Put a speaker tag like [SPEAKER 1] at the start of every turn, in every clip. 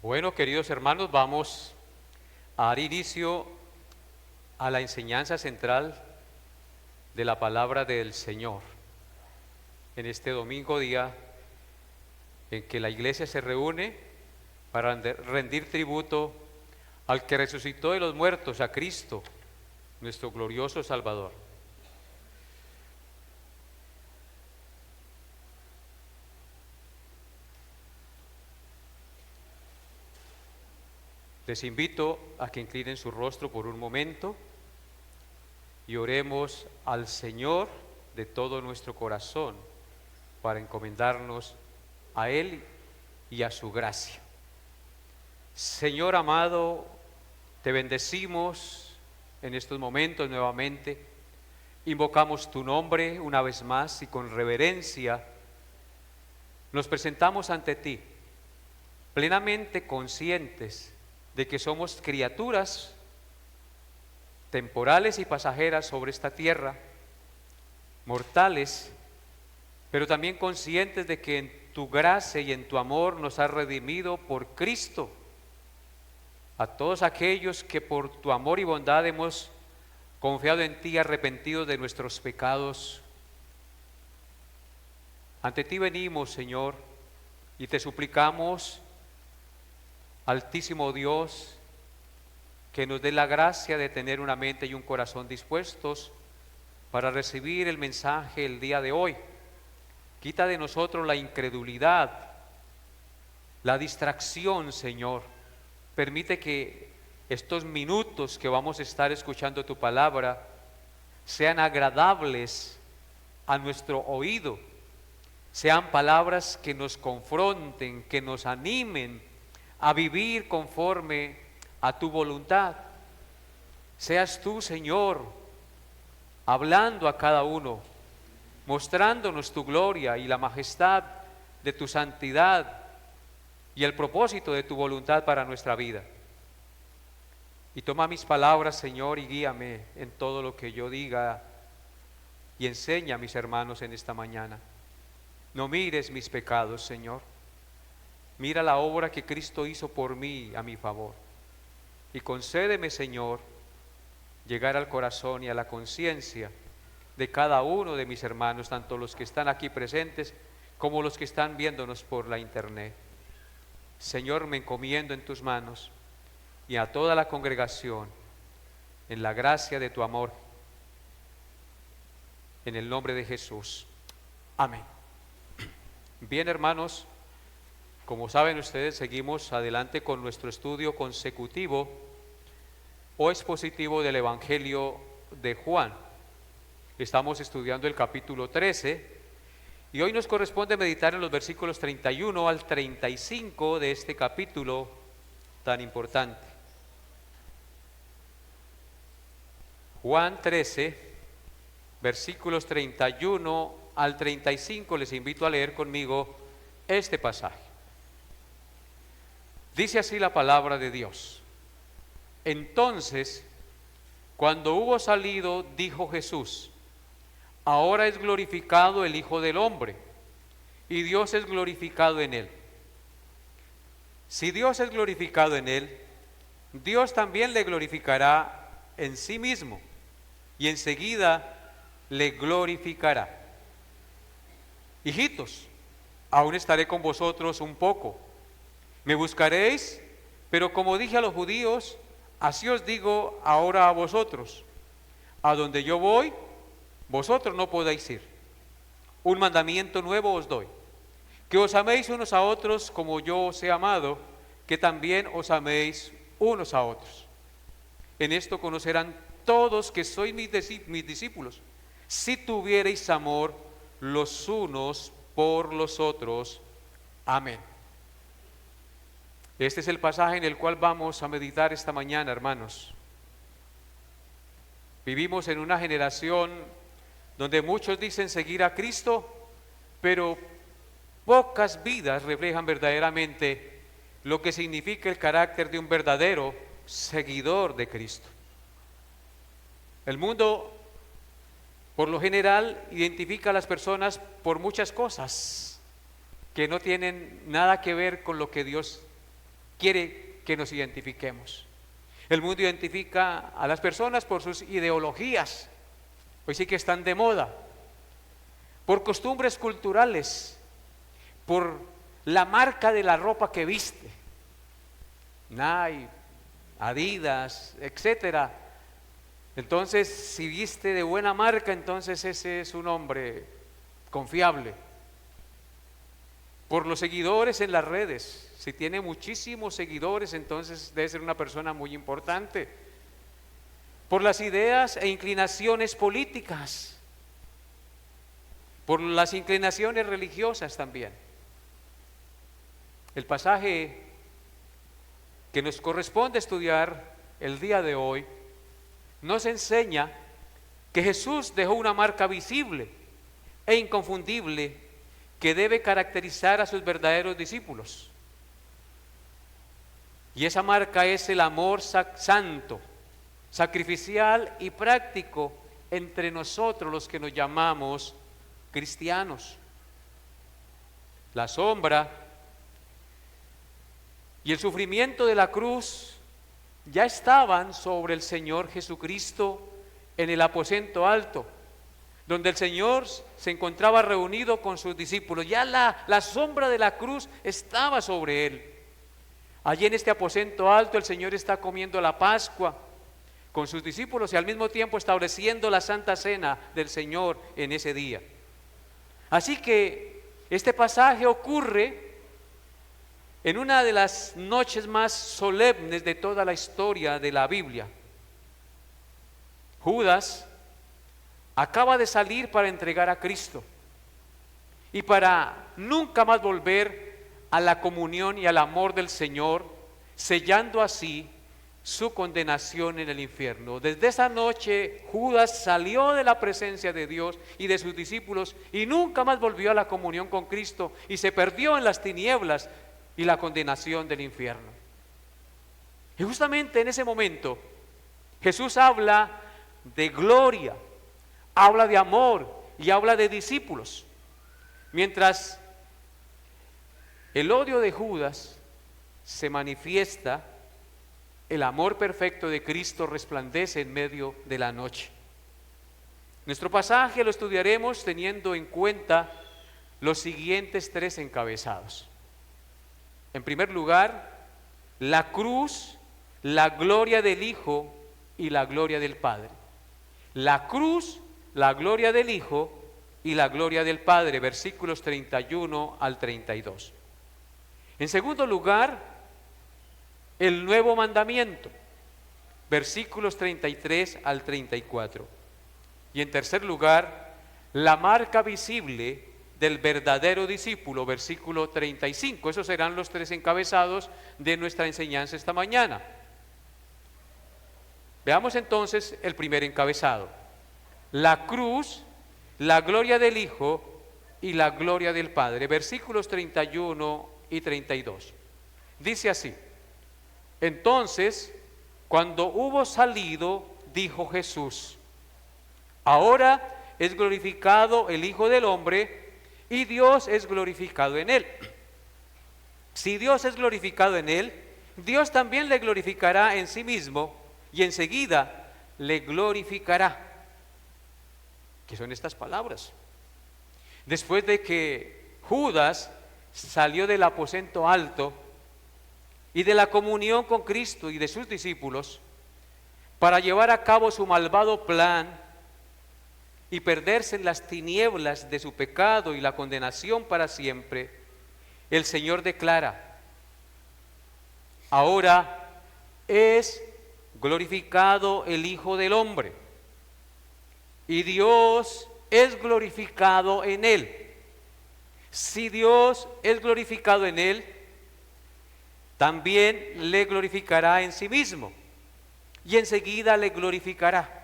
[SPEAKER 1] Bueno, queridos hermanos, vamos a dar inicio a la enseñanza central de la palabra del Señor. En este domingo, día en que la iglesia se reúne para rendir tributo al que resucitó de los muertos, a Cristo, nuestro glorioso Salvador. Les invito a que inclinen su rostro por un momento y oremos al Señor de todo nuestro corazón para encomendarnos a Él y a su gracia. Señor amado, te bendecimos en estos momentos nuevamente. Invocamos tu nombre una vez más y con reverencia nos presentamos ante ti, plenamente conscientes de que somos criaturas temporales y pasajeras sobre esta tierra, mortales, pero también conscientes de que en tu gracia y en tu amor nos has redimido por Cristo. A todos aquellos que por tu amor y bondad hemos confiado en ti, arrepentidos de nuestros pecados, ante ti venimos, Señor, y te suplicamos, Altísimo Dios, que nos dé la gracia de tener una mente y un corazón dispuestos para recibir el mensaje el día de hoy. Quita de nosotros la incredulidad, la distracción, Señor. Permite que estos minutos que vamos a estar escuchando tu palabra sean agradables a nuestro oído, sean palabras que nos confronten, que nos animen a vivir conforme a tu voluntad. Seas tú, Señor, hablando a cada uno, mostrándonos tu gloria y la majestad de tu santidad y el propósito de tu voluntad para nuestra vida. Y toma mis palabras, Señor, y guíame en todo lo que yo diga y enseña a mis hermanos en esta mañana. No mires mis pecados, Señor. Mira la obra que Cristo hizo por mí a mi favor. Y concédeme, Señor, llegar al corazón y a la conciencia de cada uno de mis hermanos, tanto los que están aquí presentes como los que están viéndonos por la internet. Señor, me encomiendo en tus manos y a toda la congregación en la gracia de tu amor. En el nombre de Jesús. Amén. Bien, hermanos, como saben ustedes, seguimos adelante con nuestro estudio consecutivo o expositivo del Evangelio de Juan. Estamos estudiando el capítulo 13 y hoy nos corresponde meditar en los versículos 31 al 35 de este capítulo tan importante. Juan 13, versículos 31 al 35, les invito a leer conmigo este pasaje. Dice así la palabra de Dios. Entonces, cuando hubo salido, dijo Jesús: ahora es glorificado el Hijo del Hombre, y Dios es glorificado en él. Si Dios es glorificado en él, Dios también le glorificará en sí mismo, y enseguida le glorificará. Hijitos, aún estaré con vosotros un poco. Me buscaréis, pero como dije a los judíos, así os digo ahora a vosotros: a donde yo voy, vosotros no podéis ir. Un mandamiento nuevo os doy, que os améis unos a otros como yo os he amado, que también os améis unos a otros. En esto conocerán todos que sois mis discípulos, si tuviereis amor los unos por los otros. Amén. Este es el pasaje en el cual vamos a meditar esta mañana, hermanos. Vivimos en una generación donde muchos dicen seguir a Cristo, pero pocas vidas reflejan verdaderamente lo que significa el carácter de un verdadero seguidor de Cristo. El mundo, por lo general, identifica a las personas por muchas cosas que no tienen nada que ver con lo que Dios quiere que nos identifiquemos. El mundo identifica a las personas por sus ideologías, hoy sí que están de moda, por costumbres culturales, por la marca de la ropa que viste, Nike, Adidas, etcétera. Entonces, si viste de buena marca, entonces ese es un hombre confiable. Por los seguidores en las redes, si tiene muchísimos seguidores, entonces debe ser una persona muy importante. Por las ideas e inclinaciones políticas, por las inclinaciones religiosas también. El pasaje que nos corresponde estudiar el día de hoy nos enseña que Jesús dejó una marca visible e inconfundible que debe caracterizar a sus verdaderos discípulos. Y esa marca es el amor santo, sacrificial y práctico entre nosotros los que nos llamamos cristianos. La sombra y el sufrimiento de la cruz ya estaban sobre el Señor Jesucristo en el aposento alto, donde el Señor se encontraba reunido con sus discípulos. Ya la sombra de la cruz estaba sobre él. Allí en este aposento alto el Señor está comiendo la Pascua con sus discípulos y al mismo tiempo estableciendo la Santa Cena del Señor en ese día. Así que este pasaje ocurre en una de las noches más solemnes de toda la historia de la Biblia. Judas acaba de salir para entregar a Cristo y para nunca más volver a la comunión y al amor del Señor, sellando así su condenación en el infierno. Desde esa noche Judas salió de la presencia de Dios y de sus discípulos y nunca más volvió a la comunión con Cristo y se perdió en las tinieblas y la condenación del infierno. Y justamente en ese momento Jesús habla de gloria, habla de amor y habla de discípulos, mientras el odio de Judas se manifiesta, el amor perfecto de Cristo resplandece en medio de la noche. Nuestro pasaje lo estudiaremos teniendo en cuenta los siguientes tres encabezados. En primer lugar, la cruz, la gloria del Hijo y la gloria del Padre. La cruz, la gloria del Hijo y la gloria del Padre, versículos 31 al 32. En segundo lugar, el nuevo mandamiento, versículos 33 al 34. Y en tercer lugar, la marca visible del verdadero discípulo, versículo 35. Esos serán los tres encabezados de nuestra enseñanza esta mañana. Veamos entonces el primer encabezado: la cruz, la gloria del Hijo y la gloria del Padre, versículos 31 y 32. Dice así: entonces, cuando hubo salido, dijo Jesús: ahora es glorificado el Hijo del Hombre y Dios es glorificado en él. Si Dios es glorificado en él, Dios también le glorificará en sí mismo y enseguida le glorificará. ¿Qué son estas palabras? Después de que Judas salió del aposento alto y de la comunión con Cristo y de sus discípulos para llevar a cabo su malvado plan y perderse en las tinieblas de su pecado y la condenación para siempre, el Señor declara: ahora es glorificado el Hijo del Hombre y Dios es glorificado en él. Si Dios es glorificado en él, también le glorificará en sí mismo y enseguida le glorificará.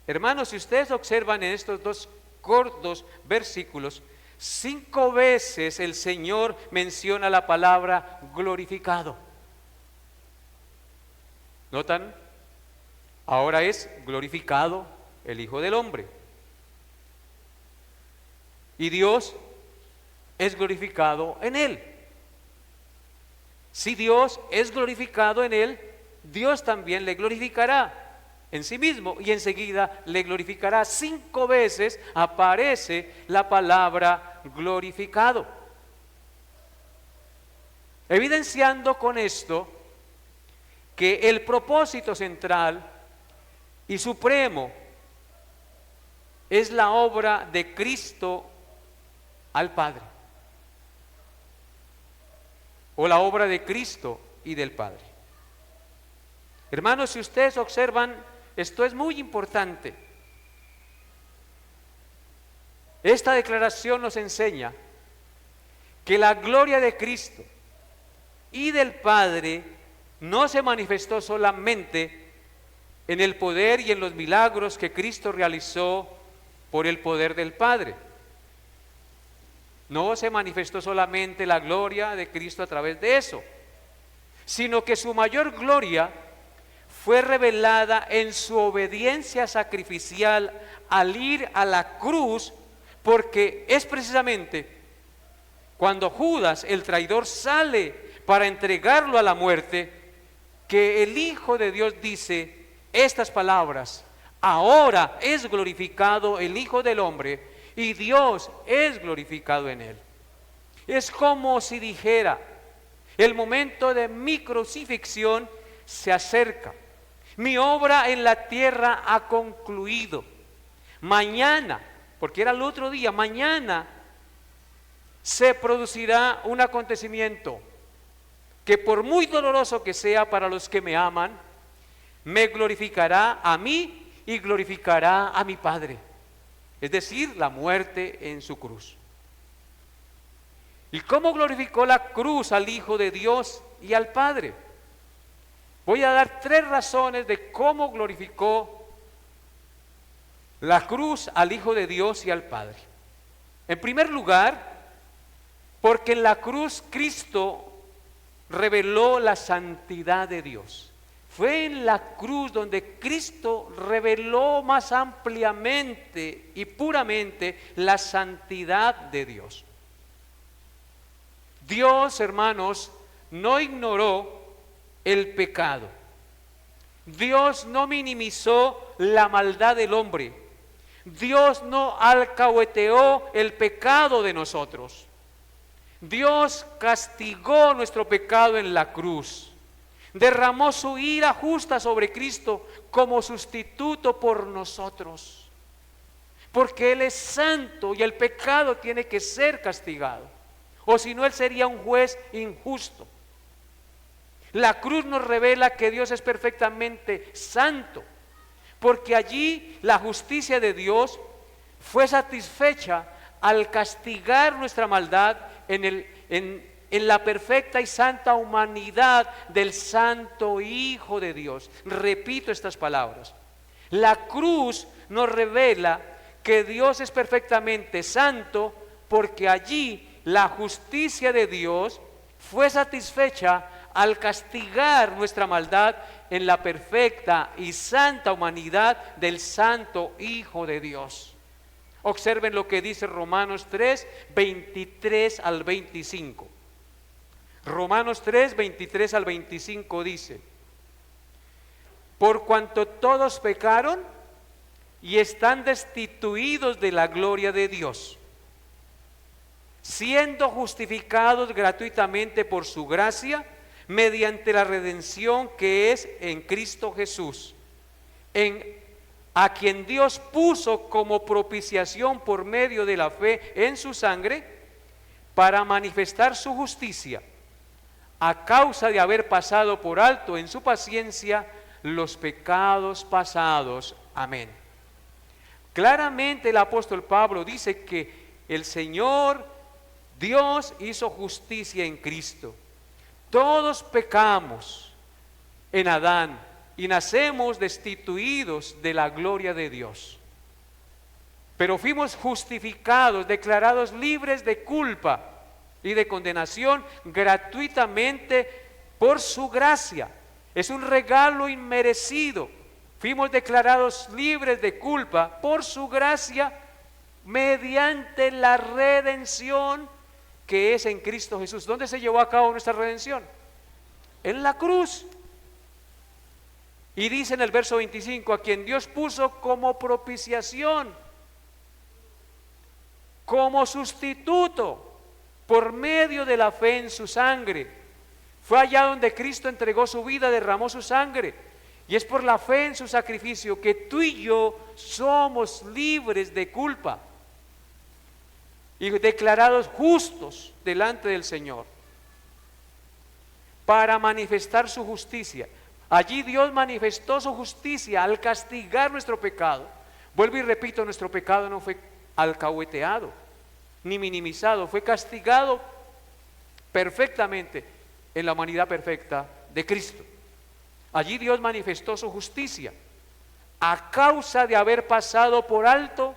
[SPEAKER 1] Hermanos, si ustedes observan en estos dos cortos versículos, 5 veces el Señor menciona la palabra glorificado. ¿Notan? Ahora es glorificado el Hijo del Hombre y Dios es glorificado en él. Si Dios es glorificado en él, Dios también le glorificará en sí mismo y enseguida le glorificará. 5 veces aparece la palabra glorificado, evidenciando con esto que el propósito central y supremo es la obra de Cristo al Padre, o la obra de Cristo y del Padre. Hermanos, si ustedes observan, esto es muy importante. Esta declaración nos enseña que la gloria de Cristo y del Padre no se manifestó solamente en el poder y en los milagros que Cristo realizó por el poder del Padre. No se manifestó solamente la gloria de Cristo a través de eso, sino que su mayor gloria fue revelada en su obediencia sacrificial al ir a la cruz, porque es precisamente cuando Judas, el traidor, sale para entregarlo a la muerte, que el Hijo de Dios dice estas palabras: ahora es glorificado el Hijo del Hombre y Dios es glorificado en él. Es como si dijera: el momento de mi crucifixión se acerca, mi obra en la tierra ha concluido. Mañana, porque era el otro día, mañana se producirá un acontecimiento que, por muy doloroso que sea para los que me aman, me glorificará a mí y glorificará a mi Padre, es decir, la muerte en su cruz. ¿Y cómo glorificó la cruz al Hijo de Dios y al Padre? Voy a dar 3 razones de cómo glorificó la cruz al Hijo de Dios y al Padre. En primer lugar, porque en la cruz Cristo reveló la santidad de Dios. Fue en la cruz donde Cristo reveló más ampliamente y puramente la santidad de Dios. Dios, hermanos, no ignoró el pecado. Dios no minimizó la maldad del hombre. Dios no alcahueteó el pecado de nosotros. Dios castigó nuestro pecado en la cruz. Derramó su ira justa sobre Cristo como sustituto por nosotros. Porque Él es santo y el pecado tiene que ser castigado. O si no, Él sería un juez injusto. La cruz nos revela que Dios es perfectamente santo, porque allí la justicia de Dios fue satisfecha al castigar nuestra maldad en la perfecta y santa humanidad del Santo Hijo de Dios. Repito estas palabras: la cruz nos revela que Dios es perfectamente santo, porque allí la justicia de Dios fue satisfecha al castigar nuestra maldad en la perfecta y santa humanidad del Santo Hijo de Dios. Observen lo que dice Romanos 3, 23 al 25. Romanos 3, 23 al 25 dice: por cuanto todos pecaron y están destituidos de la gloria de Dios, siendo justificados gratuitamente por su gracia, mediante la redención que es en Cristo Jesús, a quien Dios puso como propiciación por medio de la fe en su sangre, para manifestar su justicia, a causa de haber pasado por alto en su paciencia los pecados pasados. Amén. Claramente el apóstol Pablo dice que el Señor Dios hizo justicia en Cristo. Todos pecamos en Adán y nacemos destituidos de la gloria de Dios. Pero fuimos justificados, declarados libres de culpa y de condenación gratuitamente por su gracia. Es un regalo inmerecido. Fuimos declarados libres de culpa por su gracia mediante la redención que es en Cristo Jesús. ¿Dónde se llevó a cabo nuestra redención? en la cruz. Y dice en el verso 25, a quien Dios puso como propiciación, como sustituto, por medio de la fe en su sangre. Fue allá donde Cristo entregó su vida, derramó su sangre. Y es por la fe en su sacrificio que tú y yo somos libres de culpa y declarados justos delante del Señor para manifestar su justicia. Allí Dios manifestó su justicia al castigar nuestro pecado. Vuelvo y repito, nuestro pecado no fue alcahueteado ni minimizado, fue castigado perfectamente en la humanidad perfecta de Cristo. Allí Dios manifestó su justicia a causa de haber pasado por alto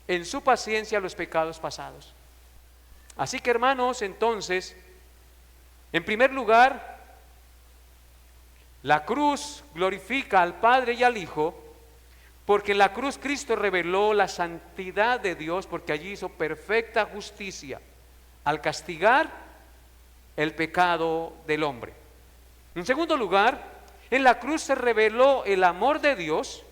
[SPEAKER 1] en su paciencia los pecados pasados. Así que, hermanos, entonces, en primer lugar, la cruz glorifica al Padre y al Hijo, porque en la cruz Cristo reveló la santidad de Dios, porque allí hizo perfecta justicia al castigar el pecado del hombre. En segundo lugar, en la cruz se reveló el amor de Dios,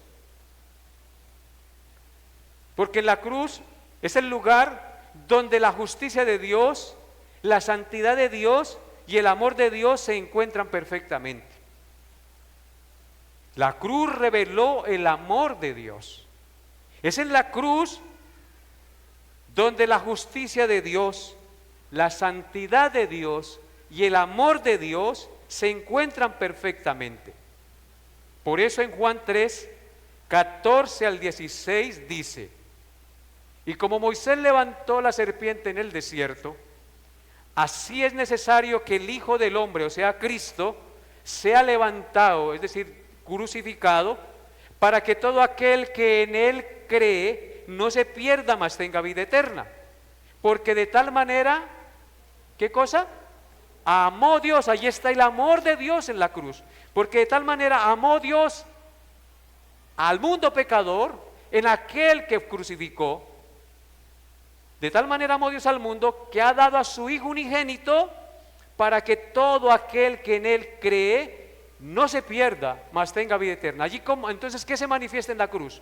[SPEAKER 1] porque en la cruz es el lugar donde la justicia de Dios, la santidad de Dios y el amor de Dios se encuentran perfectamente. La cruz reveló el amor de Dios. Es en la cruz donde la justicia de Dios, la santidad de Dios y el amor de Dios se encuentran perfectamente. Por eso en Juan 3, 14 al 16 dice: y como Moisés levantó la serpiente en el desierto, así es necesario que el Hijo del Hombre, o sea Cristo, sea levantado, es decir, crucificado, para que todo aquel que en él cree no se pierda, mas tenga vida eterna. Porque de tal manera, ¿qué cosa? Amó Dios, allí está el amor de Dios en la cruz. Porque de tal manera amó Dios al mundo pecador en aquel que crucificó. De tal manera amó Dios al mundo que ha dado a su Hijo unigénito para que todo aquel que en él cree no se pierda, mas tenga vida eterna. Allí, entonces, ¿qué se manifiesta en la cruz?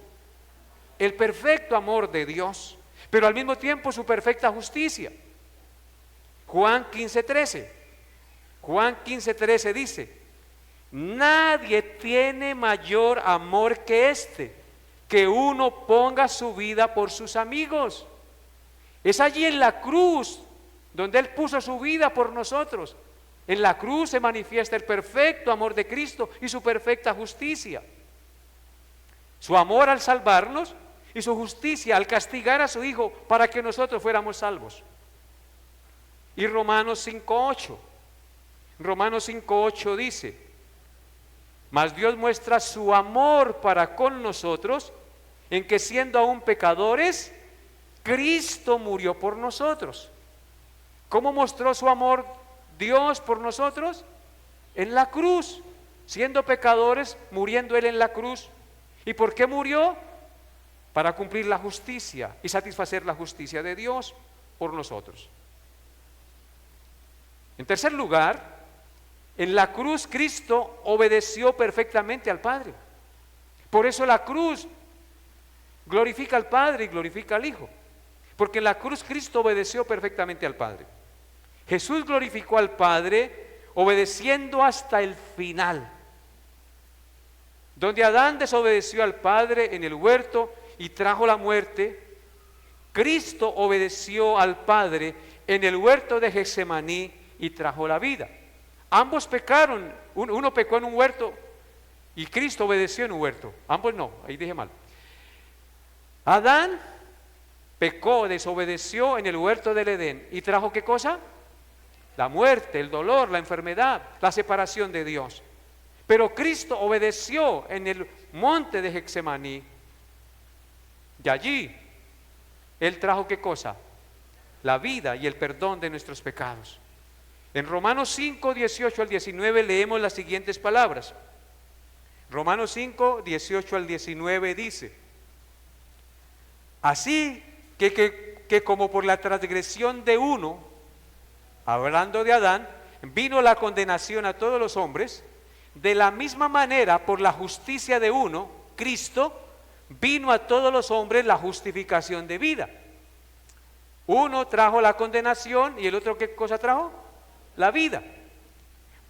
[SPEAKER 1] El perfecto amor de Dios, pero al mismo tiempo su perfecta justicia. Juan 15:13. Juan 15:13 dice: nadie tiene mayor amor que este, que uno ponga su vida por sus amigos. Es allí en la cruz donde Él puso su vida por nosotros. En la cruz se manifiesta el perfecto amor de Cristo y su perfecta justicia. Su amor al salvarnos y su justicia al castigar a su Hijo para que nosotros fuéramos salvos. Y Romanos 5:8. Romanos 5:8 dice: mas Dios muestra su amor para con nosotros en que siendo aún pecadores, Cristo murió por nosotros. ¿Cómo mostró su amor Dios por nosotros? En la cruz, siendo pecadores, muriendo Él en la cruz. ¿Y por qué murió? Para cumplir la justicia y satisfacer la justicia de Dios por nosotros. En tercer lugar, en la cruz Cristo obedeció perfectamente al Padre. Por eso la cruz glorifica al Padre y glorifica al Hijo, porque en la cruz Cristo obedeció perfectamente al Padre. Jesús glorificó al Padre obedeciendo hasta el final. Donde Adán desobedeció al Padre en el huerto y trajo la muerte, Cristo obedeció al Padre en el huerto de Getsemaní y trajo la vida. Ambos pecaron, uno pecó en un huerto y Cristo obedeció en un huerto. Ambos no, ahí dije mal. Adán pecó, desobedeció en el huerto del Edén y trajo ¿qué cosa? La muerte, el dolor, la enfermedad, la separación de Dios. Pero Cristo obedeció en el monte de Getsemaní y allí Él trajo ¿qué cosa? La vida y el perdón de nuestros pecados. En Romanos 5, 18 al 19 leemos las siguientes palabras. Romanos 5, 18 al 19 dice: así que como por la transgresión de uno, hablando de Adán, vino la condenación a todos los hombres, de la misma manera, por la justicia de uno, Cristo, vino a todos los hombres la justificación de vida. Uno trajo la condenación y el otro, ¿qué cosa trajo? La vida.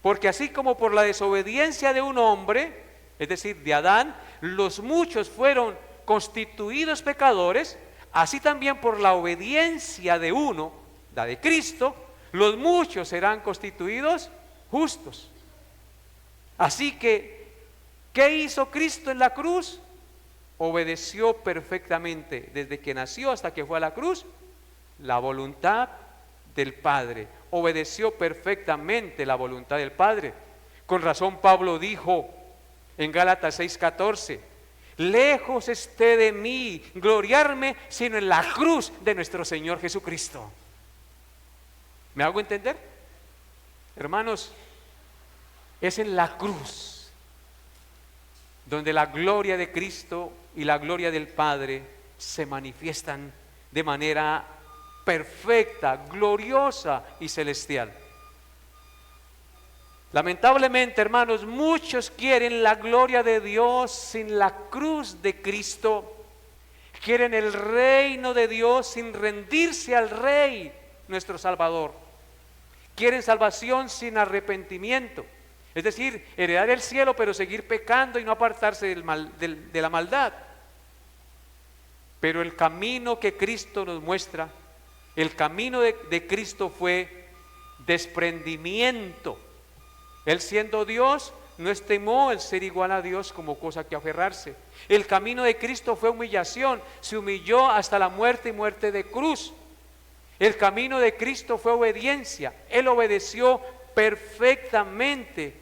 [SPEAKER 1] Porque así como por la desobediencia de un hombre, es decir, de Adán, los muchos fueron constituidos pecadores, así también por la obediencia de uno, la de Cristo, los muchos serán constituidos justos. Así que, ¿qué hizo Cristo en la cruz? Obedeció perfectamente desde que nació hasta que fue a la cruz la voluntad del Padre. Obedeció perfectamente la voluntad del Padre. Con razón Pablo dijo en Gálatas 6:14, lejos esté de mí gloriarme sino en la cruz de nuestro Señor Jesucristo. ¿Me hago entender? Hermanos, es en la cruz donde la gloria de Cristo y la gloria del Padre se manifiestan de manera perfecta, gloriosa y celestial. Lamentablemente, hermanos, muchos quieren la gloria de Dios sin la cruz de Cristo. Quieren el reino de Dios sin rendirse al Rey, nuestro Salvador. Quieren salvación sin arrepentimiento. Es decir, heredar el cielo pero seguir pecando y no apartarse de la maldad. Pero el camino que Cristo nos muestra, el camino de Cristo fue desprendimiento. Él siendo Dios, no estimó el ser igual a Dios como cosa que aferrarse. El camino de Cristo fue humillación, se humilló hasta la muerte y muerte de cruz. El camino de Cristo fue obediencia, Él obedeció perfectamente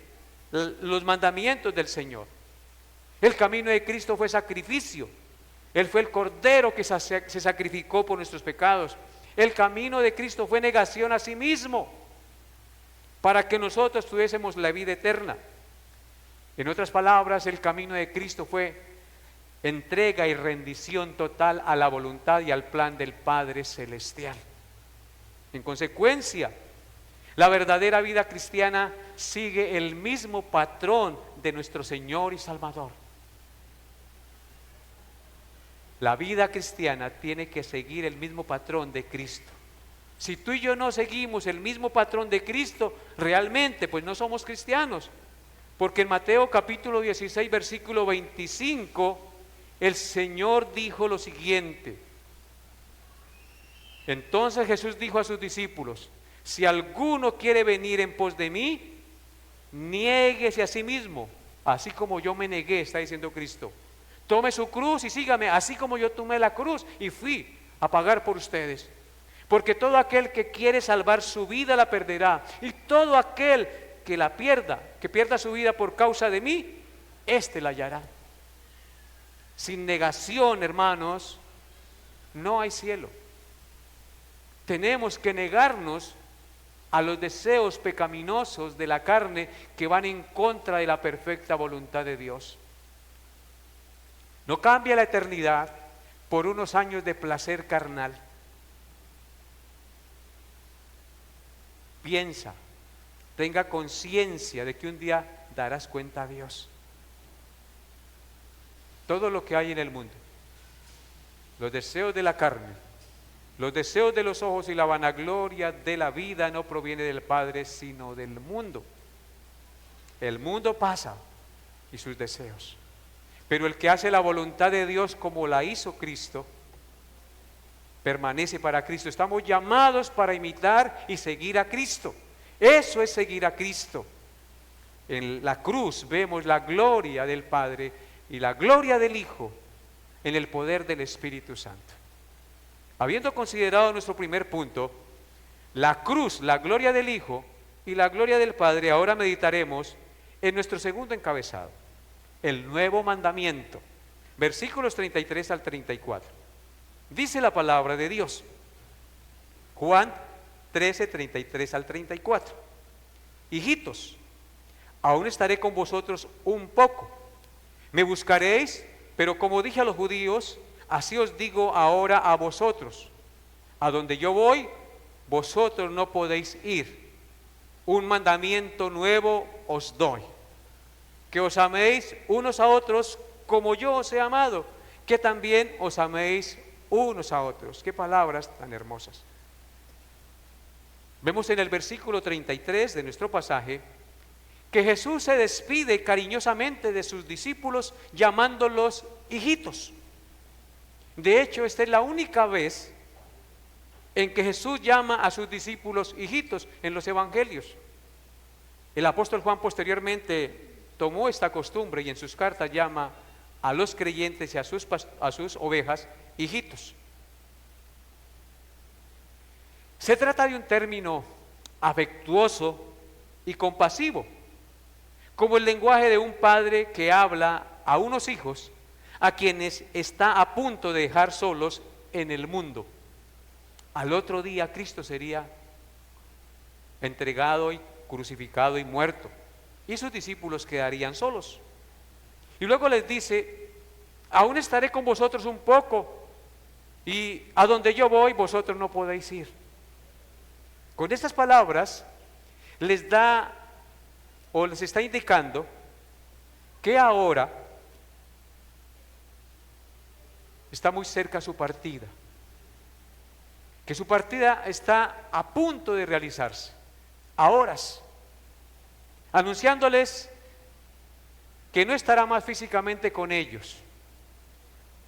[SPEAKER 1] los mandamientos del Señor. El camino de Cristo fue sacrificio, Él fue el Cordero que se sacrificó por nuestros pecados. El camino de Cristo fue negación a sí mismo, para que nosotros tuviésemos la vida eterna. En otras palabras, el camino de Cristo fue entrega y rendición total a la voluntad y al plan del Padre Celestial. En consecuencia, la verdadera vida cristiana sigue el mismo patrón de nuestro Señor y Salvador. La vida cristiana tiene que seguir el mismo patrón de Cristo. Si tú y yo no seguimos el mismo patrón de Cristo, realmente pues no somos cristianos. Porque en Mateo capítulo 16, versículo 25, el Señor dijo lo siguiente. Entonces Jesús dijo a sus discípulos, si alguno quiere venir en pos de mí, niéguese a sí mismo, así como yo me negué, está diciendo Cristo. Tome su cruz y sígame, así como yo tomé la cruz y fui a pagar por ustedes. Porque todo aquel que quiere salvar su vida la perderá, y todo aquel que la pierda, que pierda su vida por causa de mí, éste la hallará. Sin negación, hermanos, no hay cielo. Tenemos que negarnos a los deseos pecaminosos de la carne que van en contra de la perfecta voluntad de Dios. No cambia la eternidad por unos años de placer carnal. Piensa, tenga conciencia de que un día darás cuenta a Dios. Todo lo que hay en el mundo, los deseos de la carne, los deseos de los ojos y la vanagloria de la vida no proviene del Padre, sino del mundo. El mundo pasa y sus deseos, pero el que hace la voluntad de Dios como la hizo Cristo, permanece para Cristo. Estamos llamados para imitar y seguir a Cristo. Eso es seguir a Cristo. En la cruz vemos la gloria del Padre y la gloria del Hijo en el poder del Espíritu Santo. Habiendo considerado nuestro primer punto, la cruz, la gloria del Hijo y la gloria del Padre, ahora meditaremos en nuestro segundo encabezado, el nuevo mandamiento, versículos 33 al 34. Dice la palabra de Dios, Juan 13, 33 al 34. Hijitos, aún estaré con vosotros un poco. Me buscaréis, pero como dije a los judíos, así os digo ahora a vosotros. A donde yo voy, vosotros no podéis ir. un mandamiento nuevo os doy, que os améis unos a otros como yo os he amado, que también os améis unos a otros. Qué palabras tan hermosas. Vemos en el versículo 33 de nuestro pasaje que Jesús se despide cariñosamente de sus discípulos llamándolos hijitos. De hecho, esta es la única vez en que Jesús llama a sus discípulos hijitos en los evangelios. El apóstol Juan posteriormente tomó esta costumbre y en sus cartas llama a los creyentes y a sus ovejas hijitos. Se trata de un término afectuoso y compasivo, como el lenguaje de un padre que habla a unos hijos a quienes está a punto de dejar solos en el mundo. Al otro día Cristo sería entregado y crucificado y muerto, y sus discípulos quedarían solos. Y luego les dice: aún estaré con vosotros un poco, y a donde yo voy vosotros no podéis ir. Con estas palabras les da o les está indicando que ahora está muy cerca su partida, que su partida está a punto de realizarse, a horas, anunciándoles que no estará más físicamente con ellos,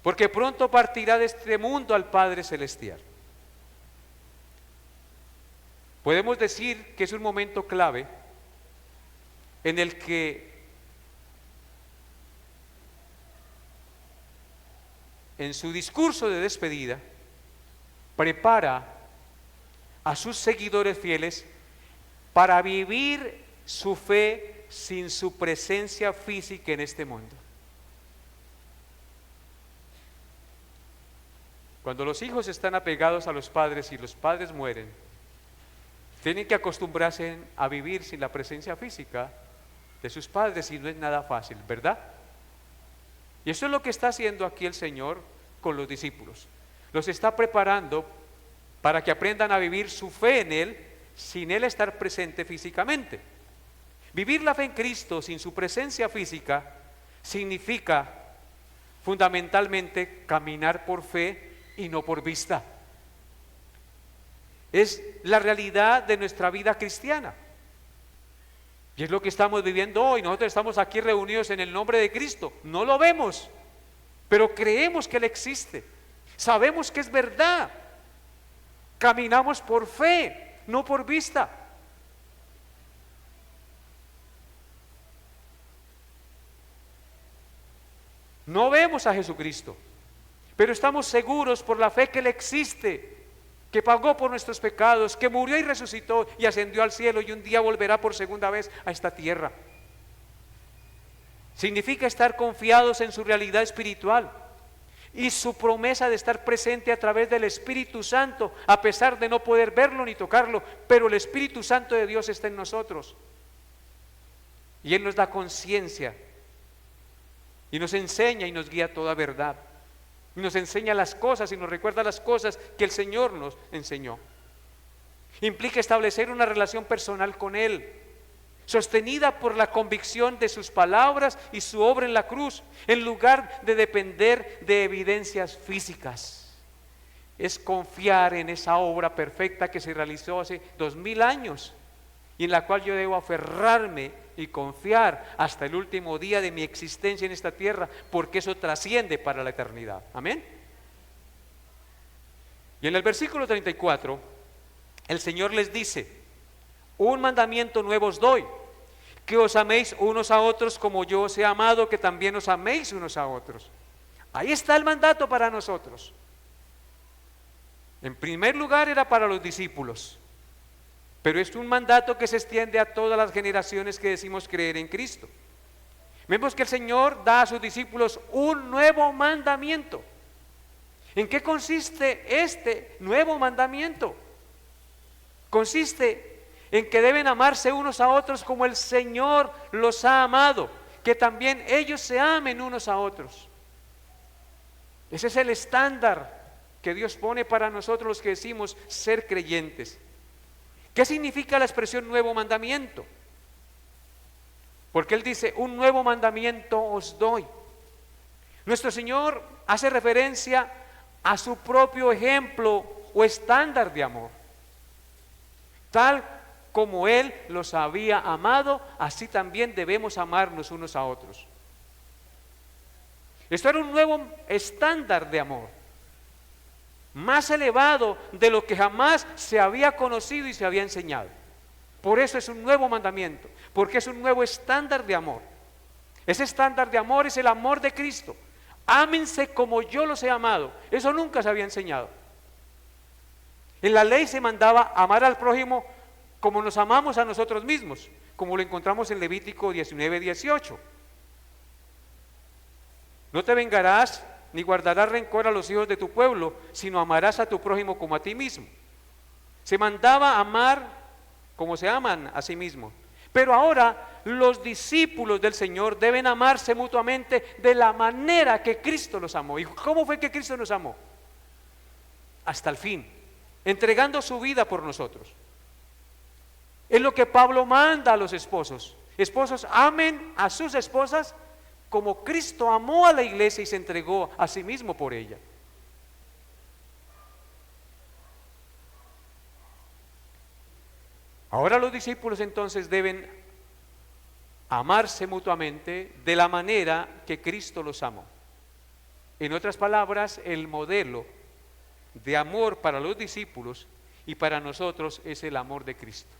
[SPEAKER 1] porque pronto partirá de este mundo al Padre Celestial. Podemos decir que es un momento clave en el que en su discurso de despedida prepara a sus seguidores fieles para vivir su fe sin su presencia física en este mundo. Cuando los hijos están apegados a los padres y los padres mueren, tienen que acostumbrarse a vivir sin la presencia física de sus padres, y no es nada fácil, ¿verdad? Y eso es lo que está haciendo aquí el Señor con los discípulos. Los está preparando para que aprendan a vivir su fe en Él sin Él estar presente físicamente. Vivir la fe en Cristo sin su presencia física significa fundamentalmente caminar por fe y no por vista. Es la realidad de nuestra vida cristiana. Y es lo que estamos viviendo hoy. Nosotros estamos aquí reunidos en el nombre de Cristo. No lo vemos, pero creemos que Él existe. Sabemos que es verdad. Caminamos por fe, no por vista. No vemos a Jesucristo, pero estamos seguros por la fe que Él existe, que pagó por nuestros pecados, que murió y resucitó y ascendió al cielo, y un día volverá por segunda vez a esta tierra. Significa estar confiados en su realidad espiritual y su promesa de estar presente a través del Espíritu Santo, a pesar de no poder verlo ni tocarlo, pero el Espíritu Santo de Dios está en nosotros y Él nos da conciencia y nos enseña y nos guía a toda verdad. Y nos enseña las cosas y nos recuerda las cosas que el Señor nos enseñó. Implica establecer una relación personal con Él, sostenida por la convicción de sus palabras y su obra en la cruz, en lugar de depender de evidencias físicas. Es confiar en esa obra perfecta que se realizó hace 2000 años y en la cual yo debo aferrarme y confiar hasta el último día de mi existencia en esta tierra, porque eso trasciende para la eternidad. Amén. Y en el versículo 34, el Señor les dice: un mandamiento nuevo os doy, que os améis unos a otros como yo os he amado, que también os améis unos a otros. Ahí está el mandato para nosotros. En primer lugar era para los discípulos, pero es un mandato que se extiende a todas las generaciones que decimos creer en Cristo. Vemos que el Señor da a sus discípulos un nuevo mandamiento. ¿En qué consiste este nuevo mandamiento? Consiste en que deben amarse unos a otros como el Señor los ha amado, que también ellos se amen unos a otros. Ese es el estándar que Dios pone para nosotros los que decimos ser creyentes. ¿Qué significa la expresión nuevo mandamiento? Porque Él dice, un nuevo mandamiento os doy. Nuestro Señor hace referencia a su propio ejemplo o estándar de amor. Tal como Él los había amado, así también debemos amarnos unos a otros. Esto era un nuevo estándar de amor, más elevado de lo que jamás se había conocido y se había enseñado. Por eso es un nuevo mandamiento, porque es un nuevo estándar de amor. Ese estándar de amor es el amor de Cristo. Ámense como yo los he amado. Eso nunca se había enseñado. En la ley se mandaba amar al prójimo como nos amamos a nosotros mismos, como lo encontramos en Levítico 19:18. No te vengarás ni guardarás rencor a los hijos de tu pueblo, sino amarás a tu prójimo como a ti mismo. Se mandaba amar como se aman a sí mismos. Pero ahora los discípulos del Señor deben amarse mutuamente de la manera que Cristo los amó. ¿Y cómo fue que Cristo nos amó? Hasta el fin, entregando su vida por nosotros. Es lo que Pablo manda a los esposos. Esposos, amen a sus esposas como Cristo amó a la iglesia y se entregó a sí mismo por ella. Ahora los discípulos entonces deben amarse mutuamente de la manera que Cristo los amó. En otras palabras, el modelo de amor para los discípulos y para nosotros es el amor de Cristo.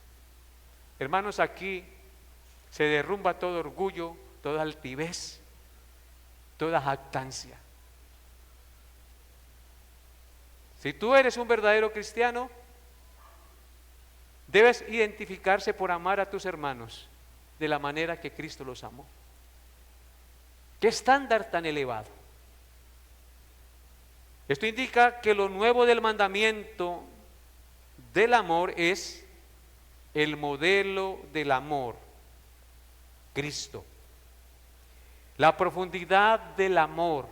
[SPEAKER 1] Hermanos, aquí se derrumba todo orgullo, toda altivez, toda jactancia. Si tú eres un verdadero cristiano, debes identificarse por amar a tus hermanos de la manera que Cristo los amó. ¿Qué estándar tan elevado? Esto indica que lo nuevo del mandamiento del amor es el modelo del amor, Cristo. La profundidad del amor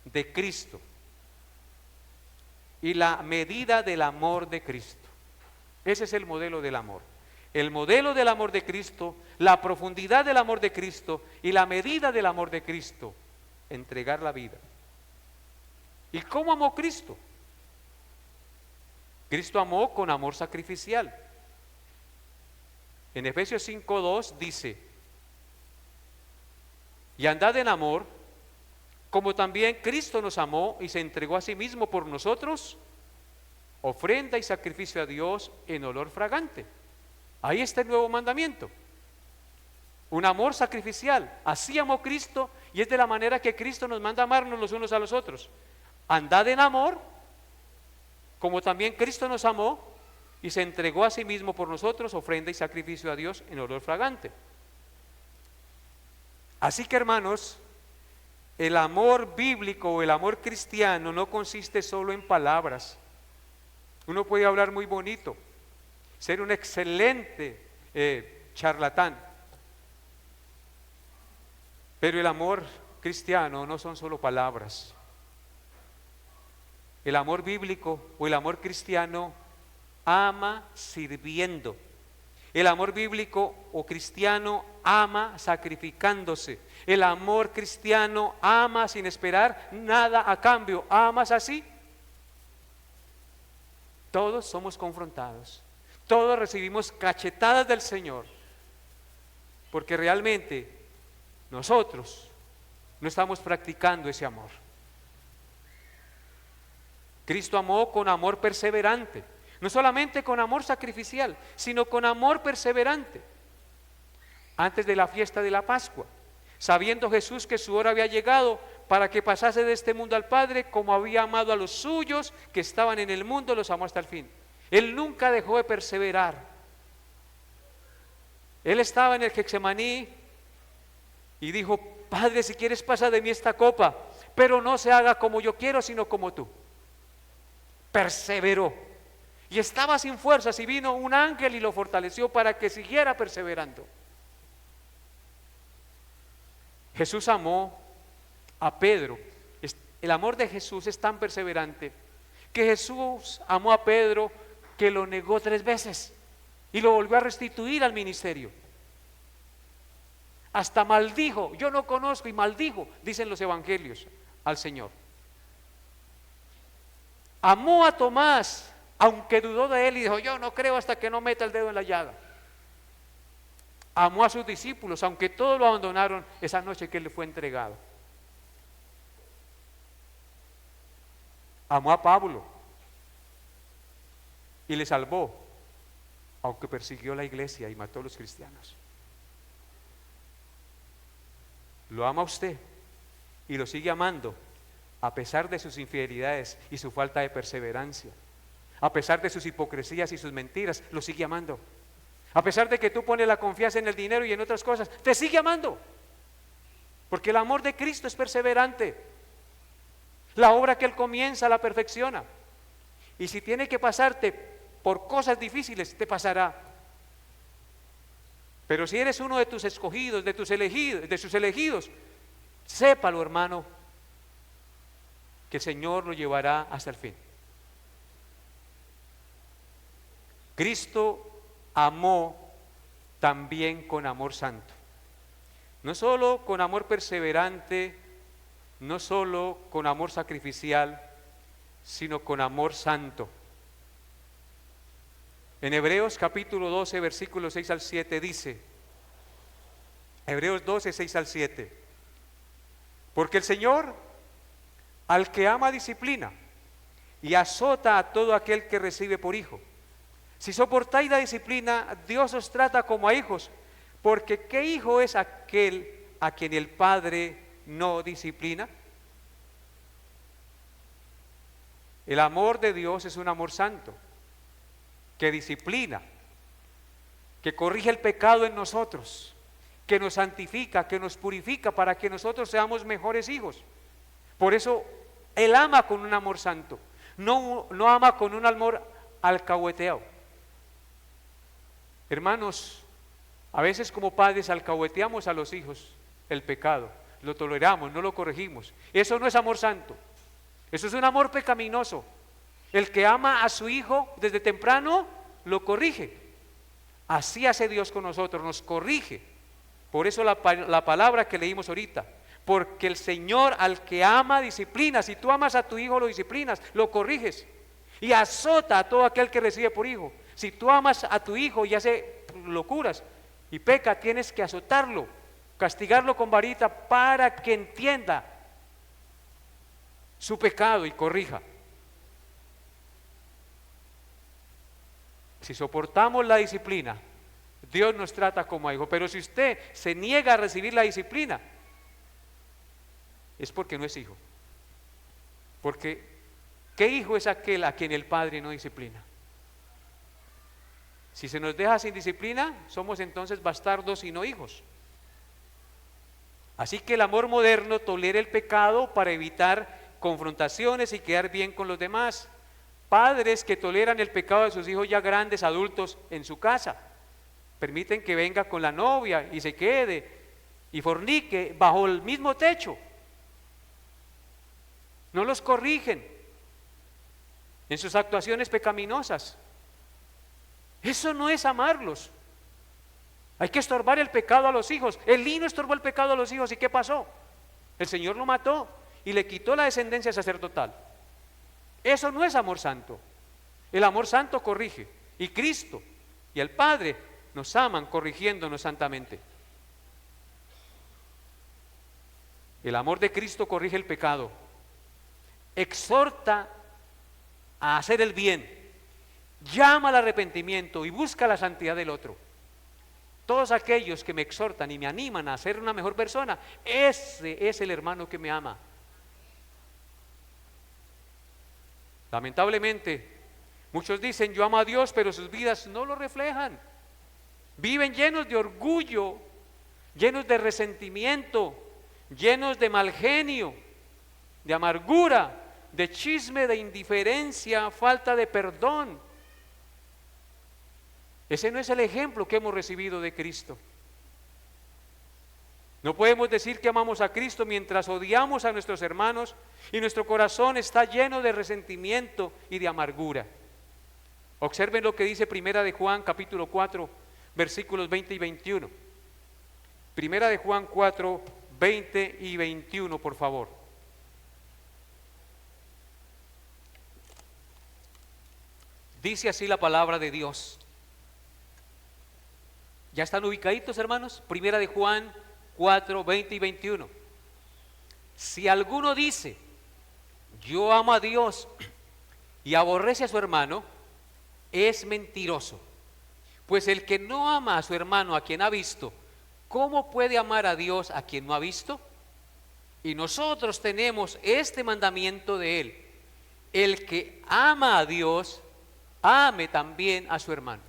[SPEAKER 1] de Cristo y la medida del amor de Cristo. Ese es el modelo del amor. El modelo del amor de Cristo, la profundidad del amor de Cristo y la medida del amor de Cristo, entregar la vida. ¿Y cómo amó Cristo? Cristo amó con amor sacrificial. En Efesios 5:2 dice: y andad en amor, como también Cristo nos amó y se entregó a sí mismo por nosotros, ofrenda y sacrificio a Dios en olor fragante. Ahí está el nuevo mandamiento. Un amor sacrificial. Así amó Cristo y es de la manera que Cristo nos manda amarnos los unos a los otros. Andad en amor, como también Cristo nos amó y se entregó a sí mismo por nosotros, ofrenda y sacrificio a Dios en olor fragante. Así que, hermanos, el amor bíblico o el amor cristiano no consiste solo en palabras. Uno puede hablar muy bonito, ser un excelente charlatán, pero el amor cristiano no son solo palabras. El amor bíblico o el amor cristiano ama sirviendo. El amor bíblico o cristiano ama sacrificándose. El amor cristiano ama sin esperar nada a cambio. ¿Amas así? Todos somos confrontados. Todos recibimos cachetadas del Señor. Porque realmente nosotros no estamos practicando ese amor. Cristo amó con amor perseverante. No solamente con amor sacrificial, sino con amor perseverante. Antes de la fiesta de la Pascua, sabiendo Jesús que su hora había llegado para que pasase de este mundo al Padre, como había amado a los suyos que estaban en el mundo, los amó hasta el fin. Él nunca dejó de perseverar. Él estaba en el Getsemaní y dijo: Padre, si quieres pasa de mí esta copa, pero no se haga como yo quiero, sino como tú. Perseveró. Y estaba sin fuerzas y vino un ángel y lo fortaleció para que siguiera perseverando. Jesús amó a Pedro. El amor de Jesús es tan perseverante que Jesús amó a Pedro que lo negó 3 veces y lo volvió a restituir al ministerio. Hasta maldijo, yo no conozco, y maldijo, dicen los evangelios, al Señor. Amó a Tomás, aunque dudó de él y dijo, yo no creo hasta que no meta el dedo en la llaga. Amó a sus discípulos, aunque todos lo abandonaron esa noche que él le fue entregado. Amó a Pablo y le salvó, aunque persiguió la iglesia y mató a los cristianos. Lo ama a usted y lo sigue amando a pesar de sus infidelidades y su falta de perseverancia, a pesar de sus hipocresías y sus mentiras, lo sigue amando. A pesar de que tú pones la confianza en el dinero y en otras cosas, te sigue amando, porque el amor de Cristo es perseverante. La obra que Él comienza la perfecciona, y si tiene que pasarte por cosas difíciles, te pasará. Pero si eres uno de tus escogidos, de sus elegidos, sépalo, hermano, que el Señor lo llevará hasta el fin. Cristo amó también con amor santo, no solo con amor perseverante, no solo con amor sacrificial, sino con amor santo. En Hebreos capítulo 12, versículos 6 al 7 dice, Hebreos 12, 6 al 7, porque el Señor al que ama disciplina y azota a todo aquel que recibe por hijo. Si soportáis la disciplina, Dios os trata como a hijos, porque ¿qué hijo es aquel a quien el Padre no disciplina? El amor de Dios es un amor santo, que disciplina, que corrige el pecado en nosotros, que nos santifica, que nos purifica para que nosotros seamos mejores hijos. Por eso Él ama con un amor santo, no ama con un amor alcahueteado. Hermanos, a veces como padres alcahueteamos a los hijos el pecado, lo toleramos, no lo corregimos. Eso no es amor santo, eso es un amor pecaminoso. El que ama a su hijo desde temprano lo corrige. Así hace Dios con nosotros, nos corrige. Por eso la palabra que leímos ahorita, porque el Señor al que ama disciplina. Si tú amas a tu hijo, lo disciplinas, lo corriges, y azota a todo aquel que recibe por hijo. Si tú amas a tu hijo y hace locuras y peca, tienes que azotarlo, castigarlo con varita para que entienda su pecado y corrija. Si soportamos la disciplina, Dios nos trata como a hijo. Pero si usted se niega a recibir la disciplina, es porque no es hijo. Porque ¿qué hijo es aquel a quien el Padre no disciplina? Si se nos deja sin disciplina, somos entonces bastardos y no hijos. Así que el amor moderno tolera el pecado para evitar confrontaciones y quedar bien con los demás. Padres que toleran el pecado de sus hijos ya grandes, adultos, en su casa, permiten que venga con la novia y se quede y fornique bajo el mismo techo. No los corrigen en sus actuaciones pecaminosas. Eso no es amarlos. Hay que estorbar el pecado a los hijos. Elí no estorbó el pecado a los hijos, ¿y qué pasó? El Señor lo mató y le quitó la descendencia sacerdotal. Eso no es amor santo. El amor santo corrige, y Cristo y el Padre nos aman corrigiéndonos santamente. El amor de Cristo corrige el pecado, exhorta a hacer el bien, llama al arrepentimiento y busca la santidad del otro. Todos aquellos que me exhortan y me animan a ser una mejor persona, ese es el hermano que me ama. Lamentablemente, muchos dicen yo amo a Dios, pero sus vidas no lo reflejan. Viven llenos de orgullo, llenos de resentimiento, llenos de mal genio, de amargura, de chisme, de indiferencia, falta de perdón. Ese no es el ejemplo que hemos recibido de Cristo. No podemos decir que amamos a Cristo mientras odiamos a nuestros hermanos y nuestro corazón está lleno de resentimiento y de amargura. Observen lo que dice Primera de Juan capítulo 4, versículos 20 y 21. Primera de Juan 4, 20 y 21, por favor. Dice así la palabra de Dios. ¿Ya están ubicaditos, hermanos? Primera de Juan 4, 20 y 21. Si alguno dice, yo amo a Dios y aborrece a su hermano, es mentiroso. Pues el que no ama a su hermano a quien ha visto, ¿cómo puede amar a Dios a quien no ha visto? Y nosotros tenemos este mandamiento de él: el que ama a Dios, ame también a su hermano.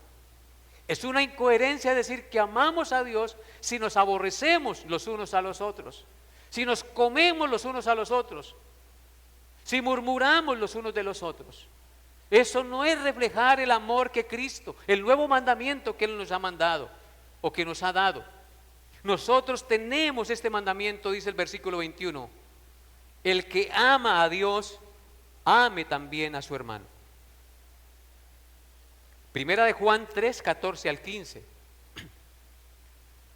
[SPEAKER 1] Es una incoherencia decir que amamos a Dios si nos aborrecemos los unos a los otros, si nos comemos los unos a los otros, si murmuramos los unos de los otros. Eso no es reflejar el amor que Cristo, el nuevo mandamiento que Él nos ha mandado o que nos ha dado. Nosotros tenemos este mandamiento, dice el versículo 21, el que ama a Dios, ame también a su hermano. Primera de Juan 3, 14 al 15,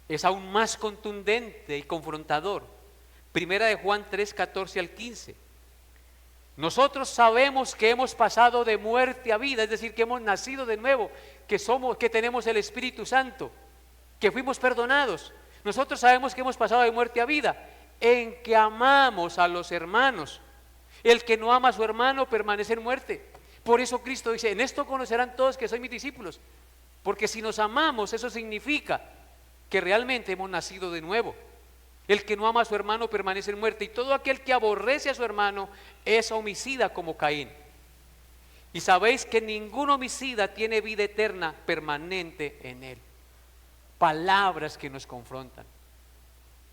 [SPEAKER 1] es aún más contundente y confrontador. Primera de Juan 3, 14 al 15. Nosotros sabemos que hemos pasado de muerte a vida, es decir, que hemos nacido de nuevo, que tenemos el Espíritu Santo, que fuimos perdonados. Nosotros sabemos que hemos pasado de muerte a vida, en que amamos a los hermanos. El que no ama a su hermano permanece en muerte. Por eso Cristo dice, en esto conocerán todos que soy mis discípulos. Porque si nos amamos, eso significa que realmente hemos nacido de nuevo. El que no ama a su hermano permanece en muerte, y todo aquel que aborrece a su hermano es homicida como Caín. Y sabéis que ningún homicida tiene vida eterna permanente en él. Palabras que nos confrontan,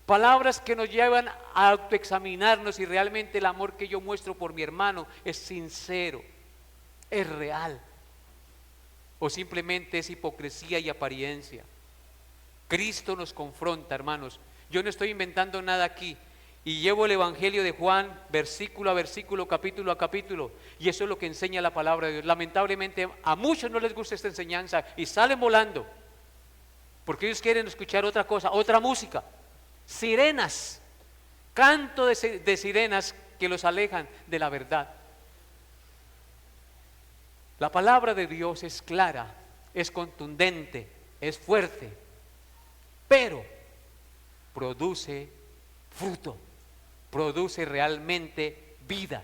[SPEAKER 1] palabras que nos llevan a autoexaminarnos si realmente el amor que yo muestro por mi hermano es sincero, es real, o simplemente es hipocresía y apariencia. Cristo nos confronta, hermanos. Yo no estoy inventando nada aquí, y llevo el Evangelio de Juan versículo a versículo, capítulo a capítulo, y eso es lo que enseña la palabra de Dios. Lamentablemente a muchos no les gusta esta enseñanza y salen volando, porque ellos quieren escuchar otra cosa, otra música, sirenas, canto de sirenas que los alejan de la verdad. La palabra de Dios es clara, es contundente, es fuerte, pero produce fruto, produce realmente vida.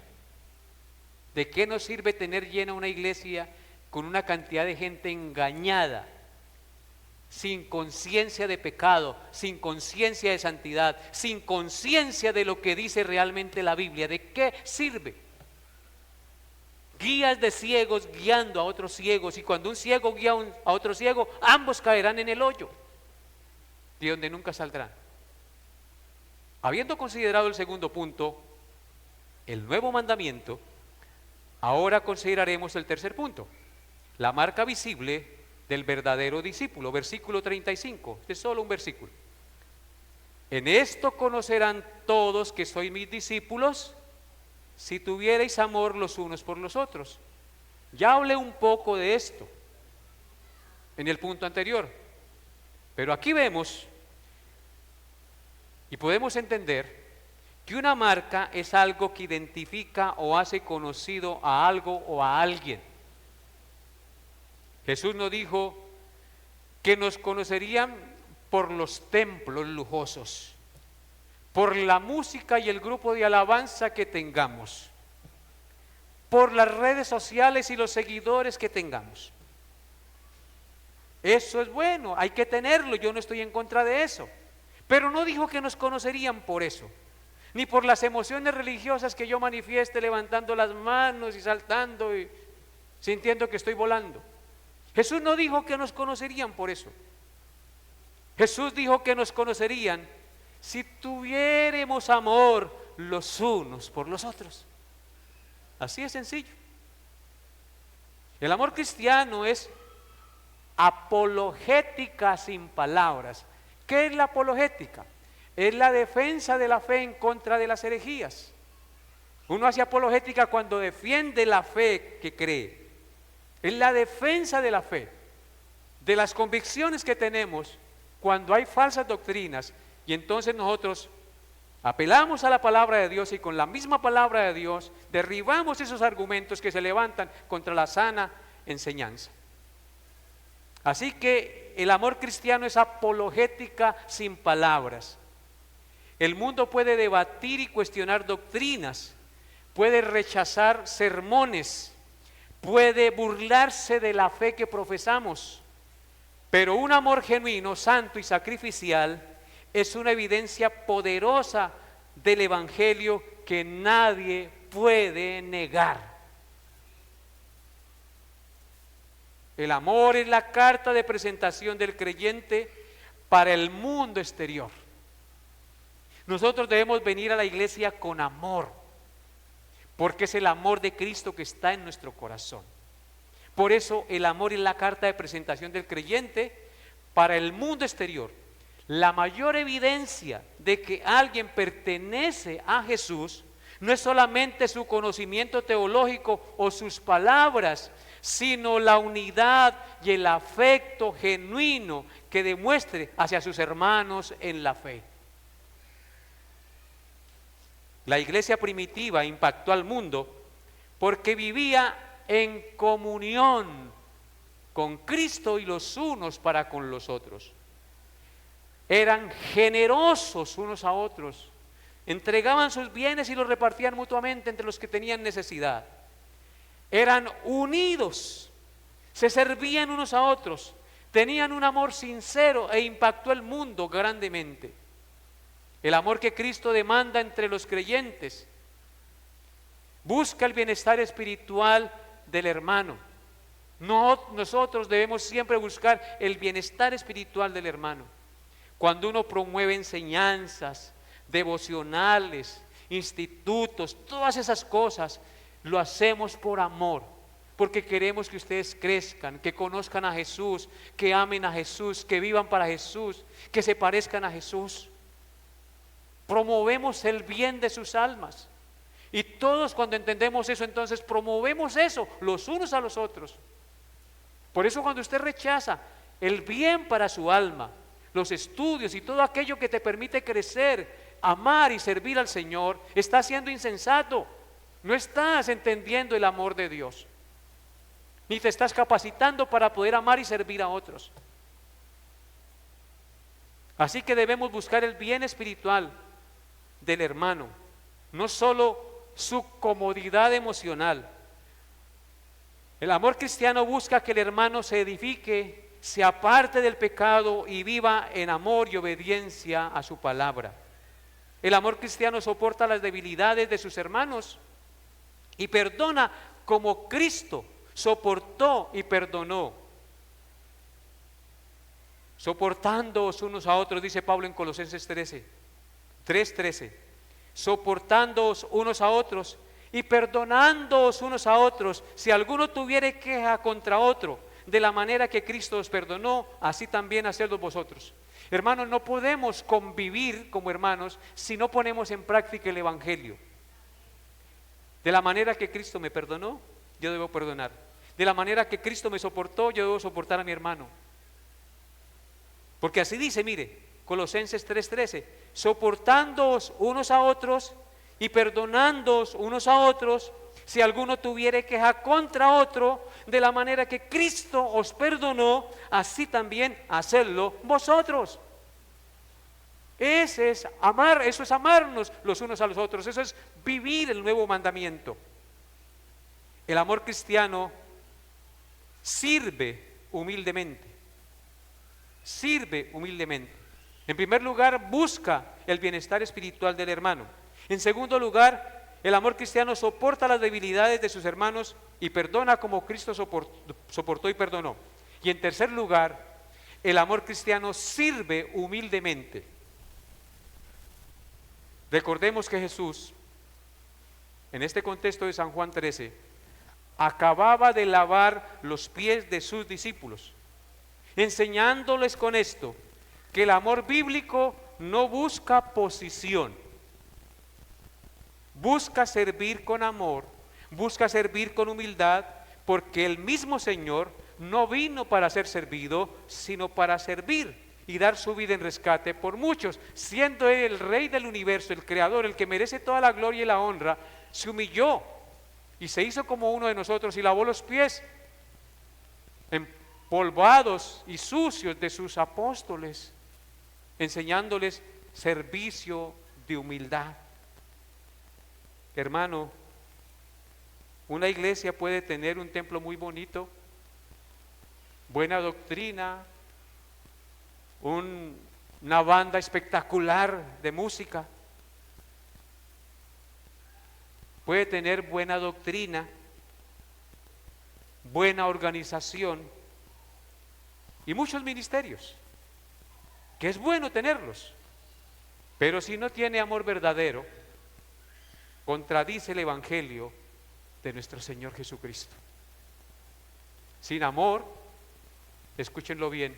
[SPEAKER 1] ¿De qué nos sirve tener llena una iglesia con una cantidad de gente engañada, sin conciencia de pecado, sin conciencia de santidad, sin conciencia de lo que dice realmente la Biblia? ¿De qué sirve? Guías de ciegos guiando a otros ciegos, y cuando un ciego guía a otro ciego, ambos caerán en el hoyo, de donde nunca saldrán. Habiendo considerado el segundo punto, el nuevo mandamiento, ahora consideraremos el tercer punto, la marca visible del verdadero discípulo. Versículo 35, es solo un versículo. En esto conocerán todos que sois mis discípulos, si tuvierais amor los unos por los otros. Ya hablé un poco de esto en el punto anterior, pero aquí vemos y podemos entender que una marca es algo que identifica o hace conocido a algo o a alguien. Jesús nos dijo que nos conocerían por los templos lujosos, por la música y el grupo de alabanza que tengamos, por las redes sociales y los seguidores que tengamos. Eso es bueno, hay que tenerlo, yo no estoy en contra de eso. Pero no dijo que nos conocerían por eso, ni por las emociones religiosas que yo manifieste levantando las manos y saltando y sintiendo que estoy volando. Jesús no dijo que nos conocerían por eso. Jesús dijo que nos conocerían si tuviéramos amor los unos por los otros. Así es sencillo. El amor cristiano es apologética sin palabras. ¿Qué es la apologética? Es la defensa de la fe en contra de las herejías. Uno hace apologética cuando defiende la fe que cree. Es la defensa de la fe, de las convicciones que tenemos cuando hay falsas doctrinas, y entonces nosotros apelamos a la palabra de Dios y con la misma palabra de Dios derribamos esos argumentos que se levantan contra la sana enseñanza. Así que el amor cristiano es apologética sin palabras. El mundo puede debatir y cuestionar doctrinas, puede rechazar sermones, puede burlarse de la fe que profesamos, pero un amor genuino, santo y sacrificial es una evidencia poderosa del Evangelio que nadie puede negar. El amor es la carta de presentación del creyente para el mundo exterior. Nosotros debemos venir a la iglesia con amor, porque es el amor de Cristo que está en nuestro corazón. Por eso el amor es la carta de presentación del creyente para el mundo exterior. La mayor evidencia de que alguien pertenece a Jesús no es solamente su conocimiento teológico o sus palabras, sino la unidad y el afecto genuino que demuestre hacia sus hermanos en la fe. La iglesia primitiva impactó al mundo porque vivía en comunión con Cristo y los unos para con los otros. Eran generosos unos a otros, entregaban sus bienes y los repartían mutuamente entre los que tenían necesidad. Eran unidos, se servían unos a otros, tenían un amor sincero e impactó el mundo grandemente. El amor que Cristo demanda entre los creyentes busca el bienestar espiritual del hermano. Nosotros debemos siempre buscar el bienestar espiritual del hermano. Cuando uno promueve enseñanzas, devocionales, institutos, todas esas cosas, lo hacemos por amor, porque queremos que ustedes crezcan, que conozcan a Jesús, que amen a Jesús, que vivan para Jesús, que se parezcan a Jesús. Promovemos el bien de sus almas. Y todos cuando entendemos eso, entonces promovemos eso los unos a los otros. Por eso cuando usted rechaza el bien para su alma, los estudios y todo aquello que te permite crecer, amar y servir al Señor, estás siendo insensato. No estás entendiendo el amor de Dios, ni te estás capacitando para poder amar y servir a otros. Así que debemos buscar el bien espiritual del hermano, no solo su comodidad emocional. El amor cristiano busca que el hermano se edifique, se aparte del pecado y viva en amor y obediencia a su palabra. El amor cristiano soporta las debilidades de sus hermanos y perdona como Cristo soportó y perdonó. Soportándoos unos a otros, dice Pablo en Colosenses 3:13. Soportándoos unos a otros y perdonándoos unos a otros, si alguno tuviere queja contra otro, de la manera que Cristo os perdonó, así también hacedlo vosotros. Hermanos, no podemos convivir como hermanos si no ponemos en práctica el Evangelio. De la manera que Cristo me perdonó, yo debo perdonar. De la manera que Cristo me soportó, yo debo soportar a mi hermano. Porque así dice, mire, Colosenses 3:13, soportándoos unos a otros y perdonándoos unos a otros, si alguno tuviere queja contra otro, de la manera que Cristo os perdonó, así también hacedlo vosotros. Ese es amar, eso es amarnos los unos a los otros, eso es vivir el nuevo mandamiento. El amor cristiano sirve humildemente. Sirve humildemente. En primer lugar, busca el bienestar espiritual del hermano. En segundo lugar, el amor cristiano soporta las debilidades de sus hermanos y perdona como Cristo soportó y perdonó. Y en tercer lugar, el amor cristiano sirve humildemente. Recordemos que Jesús, en este contexto de San Juan 13, acababa de lavar los pies de sus discípulos, enseñándoles con esto que el amor bíblico no busca posición, busca servir con amor, busca servir con humildad, porque el mismo Señor no vino para ser servido, sino para servir y dar su vida en rescate por muchos. Siendo Él el Rey del universo, el Creador, el que merece toda la gloria y la honra, se humilló y se hizo como uno de nosotros y lavó los pies empolvados y sucios de sus apóstoles, enseñándoles servicio de humildad. Hermano, una iglesia puede tener un templo muy bonito, buena doctrina, una banda espectacular de música, puede tener buena doctrina, buena organización y muchos ministerios, que es bueno tenerlos, pero si no tiene amor verdadero, contradice el Evangelio de nuestro Señor Jesucristo. Sin amor, escúchenlo bien,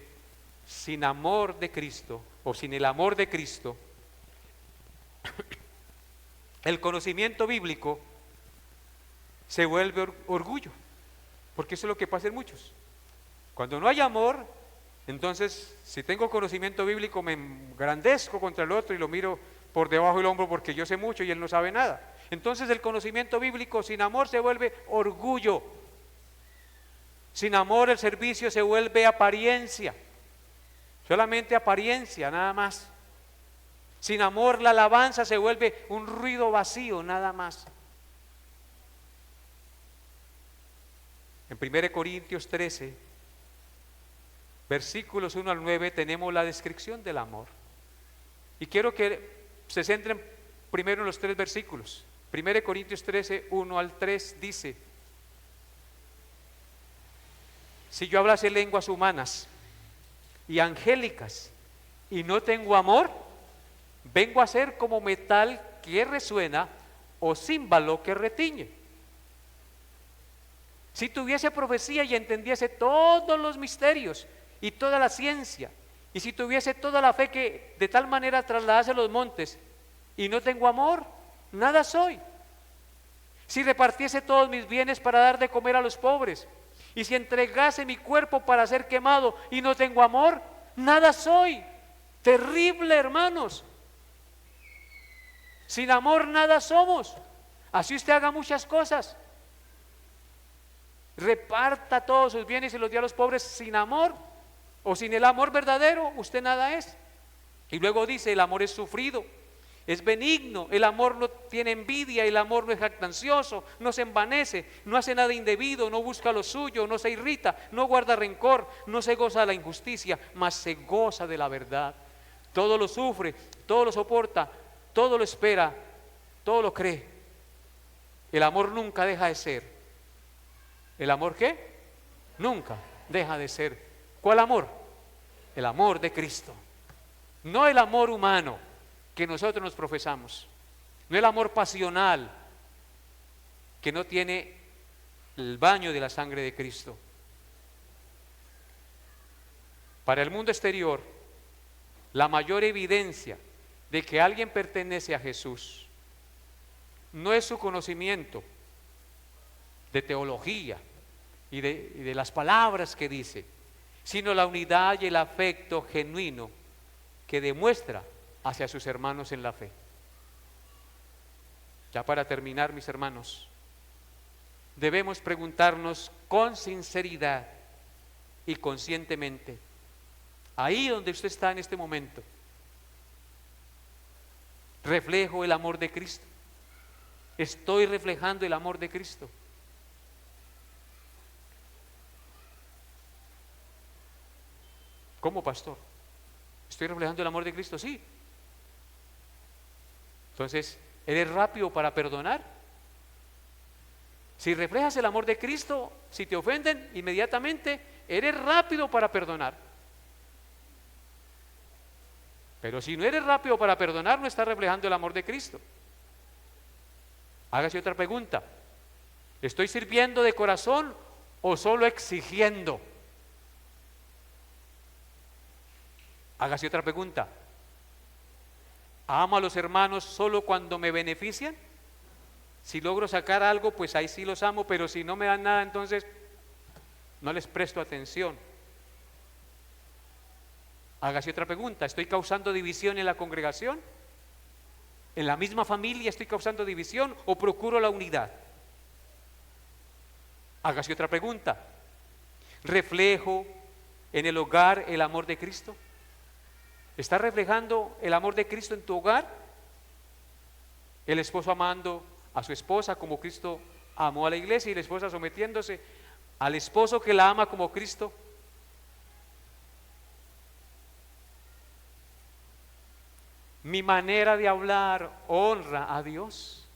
[SPEAKER 1] sin amor de Cristo o sin el amor de Cristo, el conocimiento bíblico se vuelve orgullo, porque eso es lo que pasa en muchos. Cuando no hay amor, entonces si tengo conocimiento bíblico me engrandezco contra el otro y lo miro por debajo del hombro porque yo sé mucho y él no sabe nada. Entonces el conocimiento bíblico sin amor se vuelve orgullo. Sin amor el servicio se vuelve apariencia, solamente apariencia, nada más. Sin amor la alabanza se vuelve un ruido vacío, nada más. En 1 Corintios 13, versículos 1 al 9, tenemos la descripción del amor. Y quiero que se centren primero en los 3 versículos. 1 Corintios 13, 1 al 3 dice: si yo hablase lenguas humanas y angélicas y no tengo amor, vengo a ser como metal que resuena o címbalo que retiñe. Si tuviese profecía y entendiese todos los misterios y toda la ciencia, y si tuviese toda la fe que de tal manera trasladase los montes, y no tengo amor, nada soy. Si repartiese todos mis bienes para dar de comer a los pobres, y si entregase mi cuerpo para ser quemado y no tengo amor, nada soy. Terrible, hermanos. Sin amor nada somos. Así usted haga muchas cosas, reparta todos sus bienes y los dé a los pobres, sin amor o sin el amor verdadero, usted nada es. Y luego dice: el amor es sufrido, es benigno, el amor no tiene envidia, el amor no es jactancioso, no se envanece, no hace nada indebido, no busca lo suyo, no se irrita, no guarda rencor, no se goza de la injusticia, mas se goza de la verdad. Todo lo sufre, todo lo soporta, todo lo espera, todo lo cree. El amor nunca deja de ser. ¿El amor qué? Nunca deja de ser. ¿Cuál amor? El amor de Cristo. No el amor humano que nosotros nos profesamos, no el amor pasional que no tiene el baño de la sangre de Cristo. Para el mundo exterior, la mayor evidencia de que alguien pertenece a Jesús no es su conocimiento de teología y de las palabras que dice, sino la unidad y el afecto genuino que demuestra hacia sus hermanos en la fe. Ya para terminar, mis hermanos, debemos preguntarnos con sinceridad y conscientemente, ahí donde usted está en este momento, ¿reflejo el amor de Cristo? ¿Estoy reflejando el amor de Cristo? ¿Cómo, pastor? ¿Estoy reflejando el amor de Cristo? Sí. Entonces, ¿eres rápido para perdonar? Si reflejas el amor de Cristo, si te ofenden, inmediatamente eres rápido para perdonar. Pero si no eres rápido para perdonar, no estás reflejando el amor de Cristo. Hágase otra pregunta: ¿estoy sirviendo de corazón o solo exigiendo? Hágase otra pregunta: ¿amo a los hermanos solo cuando me benefician? Si logro sacar algo, pues ahí sí los amo, pero si no me dan nada, entonces no les presto atención. Hágase otra pregunta, ¿estoy causando división en la congregación? ¿En la misma familia estoy causando división o procuro la unidad? Hágase otra pregunta, ¿reflejo en el hogar el amor de Cristo? ¿Estás reflejando el amor de Cristo en tu hogar? El esposo amando a su esposa como Cristo amó a la iglesia y la esposa sometiéndose al esposo que la ama como Cristo. Mi manera de hablar honra a Dios.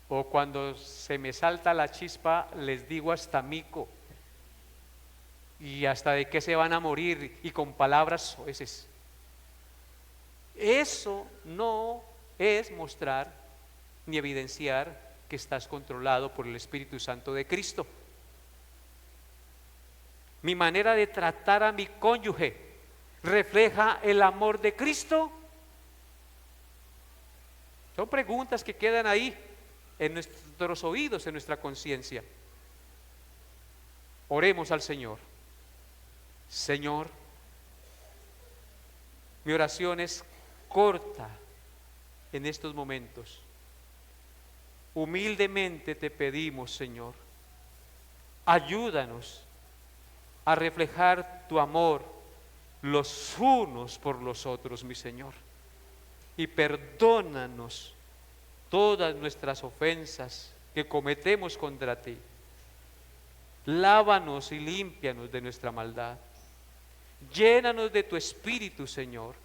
[SPEAKER 1] O cuando se me salta la chispa, les digo hasta mico. Y hasta de qué se van a morir y con palabras soeces. Eso no es mostrar ni evidenciar que estás controlado por el Espíritu Santo de Cristo. Mi manera de tratar a mi cónyuge refleja el amor de Cristo. Son preguntas que quedan ahí en nuestros oídos, en nuestra conciencia. Oremos al Señor. Señor, mi oración es corta en estos momentos. Humildemente te pedimos, Señor, ayúdanos a reflejar tu amor los unos por los otros, mi Señor, y perdónanos todas nuestras ofensas que cometemos contra ti. Lávanos y límpianos de nuestra maldad. Llénanos de tu Espíritu, Señor,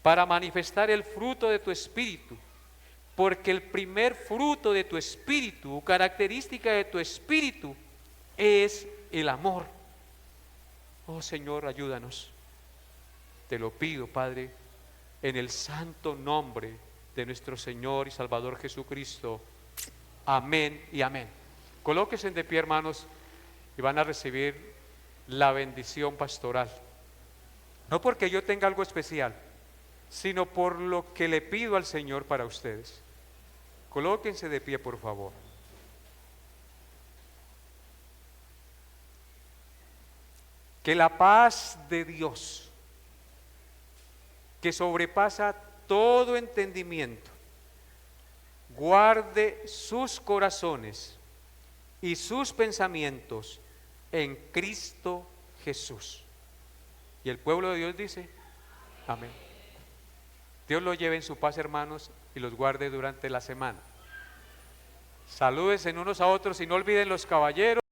[SPEAKER 1] para manifestar el fruto de tu Espíritu, porque el primer fruto de tu Espíritu, característica de tu Espíritu, es el amor. Oh Señor, ayúdanos. Te lo pido, Padre, en el santo nombre de nuestro Señor y Salvador Jesucristo. Amén y amén. Colóquense de pie, hermanos, y van a recibir la bendición pastoral. No porque yo tenga algo especial, sino por lo que le pido al Señor para ustedes. Colóquense de pie, por favor. Que la paz de Dios, que sobrepasa todo entendimiento, guarde sus corazones y sus pensamientos en Cristo Jesús. Y el pueblo de Dios dice, amén. Dios los lleve en su paz, hermanos, y los guarde durante la semana. Salúdense unos a otros y no olviden los caballeros.